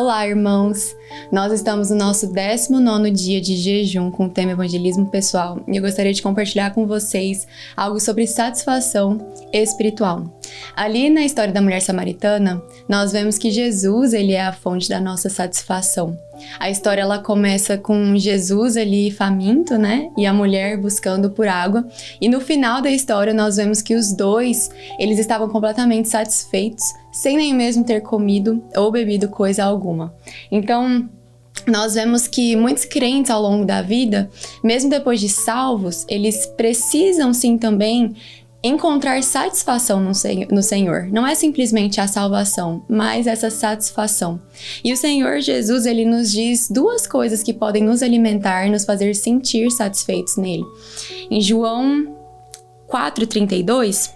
Olá, irmãos! Nós estamos no nosso 19º dia de jejum com o tema evangelismo pessoal e eu gostaria de compartilhar com vocês algo sobre satisfação espiritual. Ali na história da mulher samaritana, nós vemos que Jesus ele é a fonte da nossa satisfação. A história ela começa com Jesus ali faminto, né? E a mulher buscando por água. E no final da história nós vemos que os dois, eles estavam completamente satisfeitos, sem nem mesmo ter comido ou bebido coisa alguma. Então, nós vemos que muitos crentes ao longo da vida, mesmo depois de salvos, eles precisam sim também encontrar satisfação no Senhor. Não é simplesmente a salvação, mas essa satisfação. E o Senhor Jesus, ele nos diz duas coisas que podem nos alimentar e nos fazer sentir satisfeitos nele. Em João 4,32,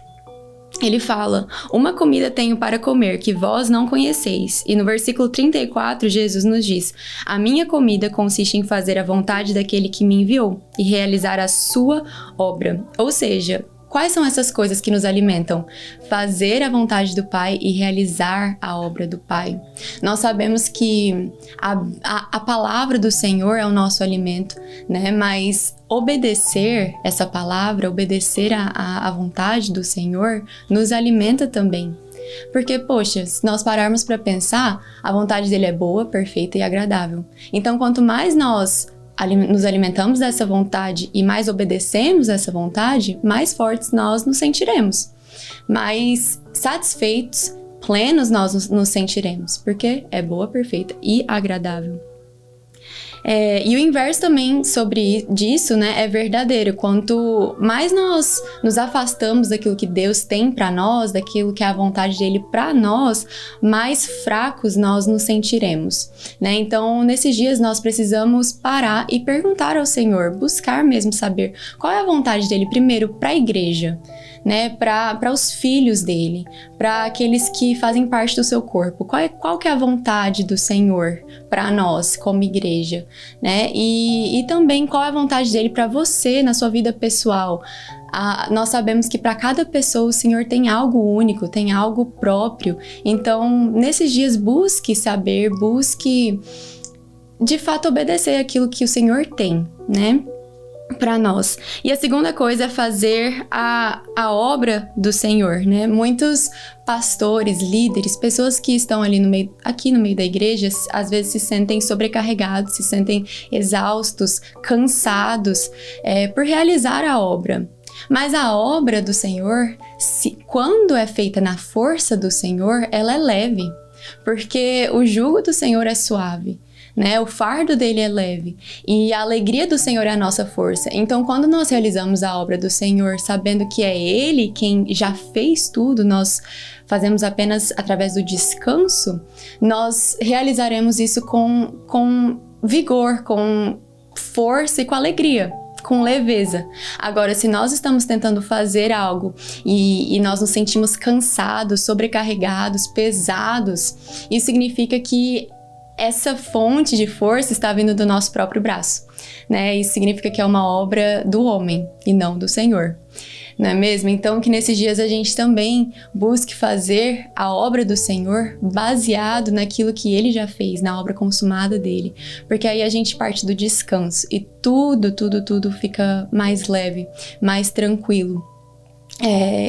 ele fala: uma comida tenho para comer que vós não conheceis. E no versículo 34, Jesus nos diz: a minha comida consiste em fazer a vontade daquele que me enviou e realizar a sua obra. Ou seja, quais são essas coisas que nos alimentam? Fazer a vontade do Pai e realizar a obra do Pai. Nós sabemos que a palavra do Senhor é o nosso alimento, né? Mas obedecer essa palavra, obedecer a vontade do Senhor, nos alimenta também. Porque, poxa, se nós pararmos para pensar, a vontade dele é boa, perfeita e agradável. Então, quanto mais nós nos alimentamos dessa vontade e mais obedecemos essa vontade, mais fortes nós nos sentiremos. Mais satisfeitos, plenos nós nos sentiremos, porque é boa, perfeita e agradável. E o inverso também disso, né, é verdadeiro. Quanto mais nós nos afastamos daquilo que Deus tem para nós, daquilo que é a vontade dele para nós, mais fracos nós nos sentiremos, né? Então, nesses dias nós precisamos parar e perguntar ao Senhor, buscar mesmo saber qual é a vontade dele primeiro para a igreja, né, para os filhos dele, para aqueles que fazem parte do seu corpo. Qual que é a vontade do Senhor para nós como igreja, né? E também qual é a vontade dele para você na sua vida pessoal. Nós sabemos que para cada pessoa o Senhor tem algo único, tem algo próprio. Então, nesses dias, busque saber, busque de fato obedecer aquilo que o Senhor tem, né, para nós. E a segunda coisa é fazer a obra do Senhor, né? Muitos pastores, líderes, pessoas que estão ali aqui no meio da igreja, às vezes se sentem sobrecarregados, se sentem exaustos, cansados, por realizar a obra. Mas a obra do Senhor, quando é feita na força do Senhor, ela é leve, porque o jugo do Senhor é suave, né? O fardo dele é leve e a alegria do Senhor é a nossa força. Então, quando nós realizamos a obra do Senhor, sabendo que é Ele quem já fez tudo, nós fazemos apenas através do descanso, nós realizaremos isso com vigor, com força e com alegria, com leveza. Agora, se nós estamos tentando fazer algo e nós nos sentimos cansados, sobrecarregados, pesados, isso significa que essa fonte de força está vindo do nosso próprio braço, né? Isso significa que é uma obra do homem e não do Senhor, não é mesmo? Então, que nesses dias a gente também busque fazer a obra do Senhor baseado naquilo que Ele já fez, na obra consumada dele, porque aí a gente parte do descanso e tudo fica mais leve, mais tranquilo.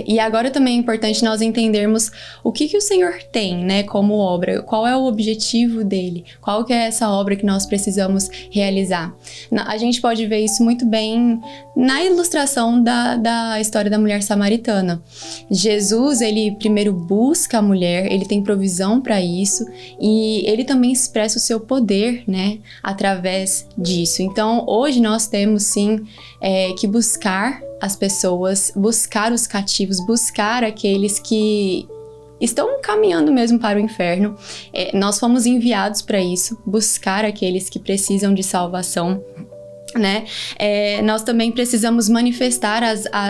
E agora também é importante nós entendermos o que o Senhor tem, né, como obra, qual é o objetivo dele, qual que é essa obra que nós precisamos realizar. A gente pode ver isso muito bem na ilustração da história da mulher samaritana. Jesus, ele primeiro busca a mulher, ele tem provisão para isso e ele também expressa o seu poder, né, através disso. Então, hoje nós temos sim que buscar as pessoas, buscar os cativos, buscar aqueles que estão caminhando mesmo para o inferno. Nós fomos enviados para isso, buscar aqueles que precisam de salvação, né? Nós também precisamos manifestar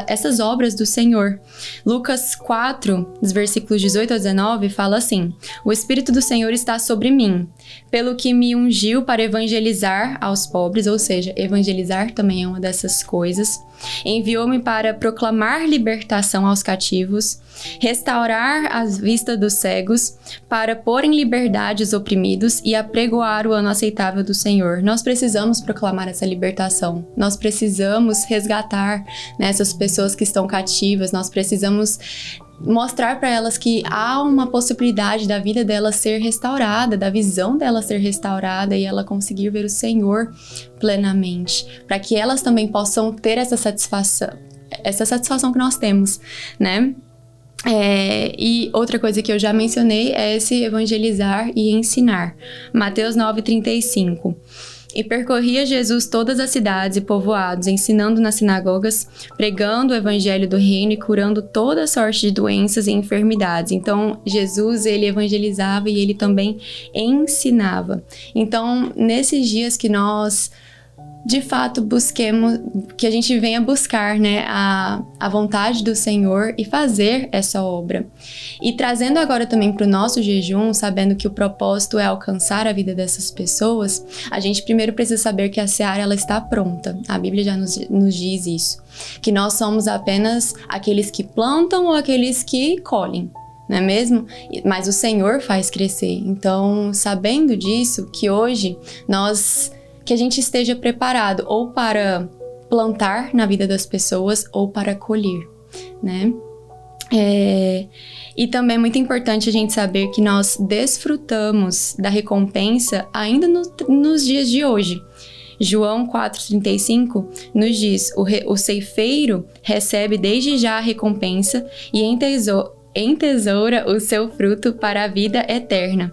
essas obras do Senhor. Lucas 4, dos versículos 18 a 19, fala assim: o Espírito do Senhor está sobre mim, pelo que me ungiu para evangelizar aos pobres, ou seja, evangelizar também é uma dessas coisas. Enviou-me para proclamar libertação aos cativos, restaurar a vista dos cegos, para pôr em liberdade os oprimidos e apregoar o ano aceitável do Senhor. Nós precisamos proclamar essa libertação. Nós precisamos resgatar, né, essas pessoas que estão cativas. Nós precisamos mostrar para elas que há uma possibilidade da vida delas ser restaurada, da visão delas ser restaurada e ela conseguir ver o Senhor plenamente, para que elas também possam ter essa satisfação que nós temos, né? E outra coisa que eu já mencionei é esse evangelizar e ensinar. Mateus 9:35. E percorria Jesus todas as cidades e povoados, ensinando nas sinagogas, pregando o evangelho do reino e curando toda sorte de doenças e enfermidades. Então, Jesus, ele evangelizava e ele também ensinava. Então, nesses dias que nós, de fato, busquemos, que a gente venha buscar, né, a vontade do Senhor e fazer essa obra. E trazendo agora também para o nosso jejum, sabendo que o propósito é alcançar a vida dessas pessoas, a gente primeiro precisa saber que a seara, ela está pronta. A Bíblia já nos diz isso, que nós somos apenas aqueles que plantam ou aqueles que colhem. Não é mesmo? Mas o Senhor faz crescer. Então, sabendo disso, que hoje que a gente esteja preparado ou para plantar na vida das pessoas ou para colher, né? E também é muito importante a gente saber que nós desfrutamos da recompensa ainda nos dias de hoje. João 4,35 nos diz: o ceifeiro recebe desde já a recompensa e entesoura o seu fruto para a vida eterna.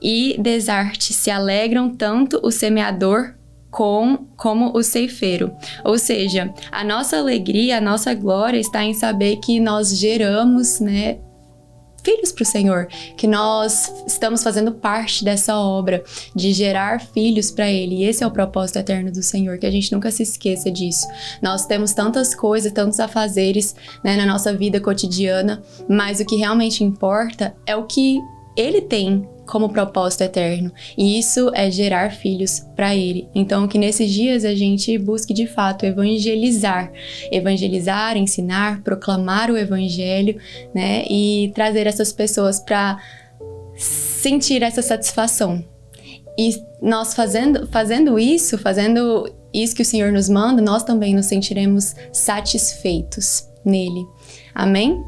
E das artes se alegram tanto o semeador como o ceifeiro. Ou seja, a nossa alegria, a nossa glória está em saber que nós geramos, né, filhos para o Senhor, que nós estamos fazendo parte dessa obra de gerar filhos para Ele. E esse é o propósito eterno do Senhor, que a gente nunca se esqueça disso. Nós temos tantas coisas, tantos afazeres, né, na nossa vida cotidiana, mas o que realmente importa é o que Ele tem como propósito eterno, e isso é gerar filhos para Ele. Então, que nesses dias a gente busque de fato evangelizar, ensinar, proclamar o Evangelho, né, e trazer essas pessoas para sentir essa satisfação. E nós fazendo isso que o Senhor nos manda, nós também nos sentiremos satisfeitos nele. Amém?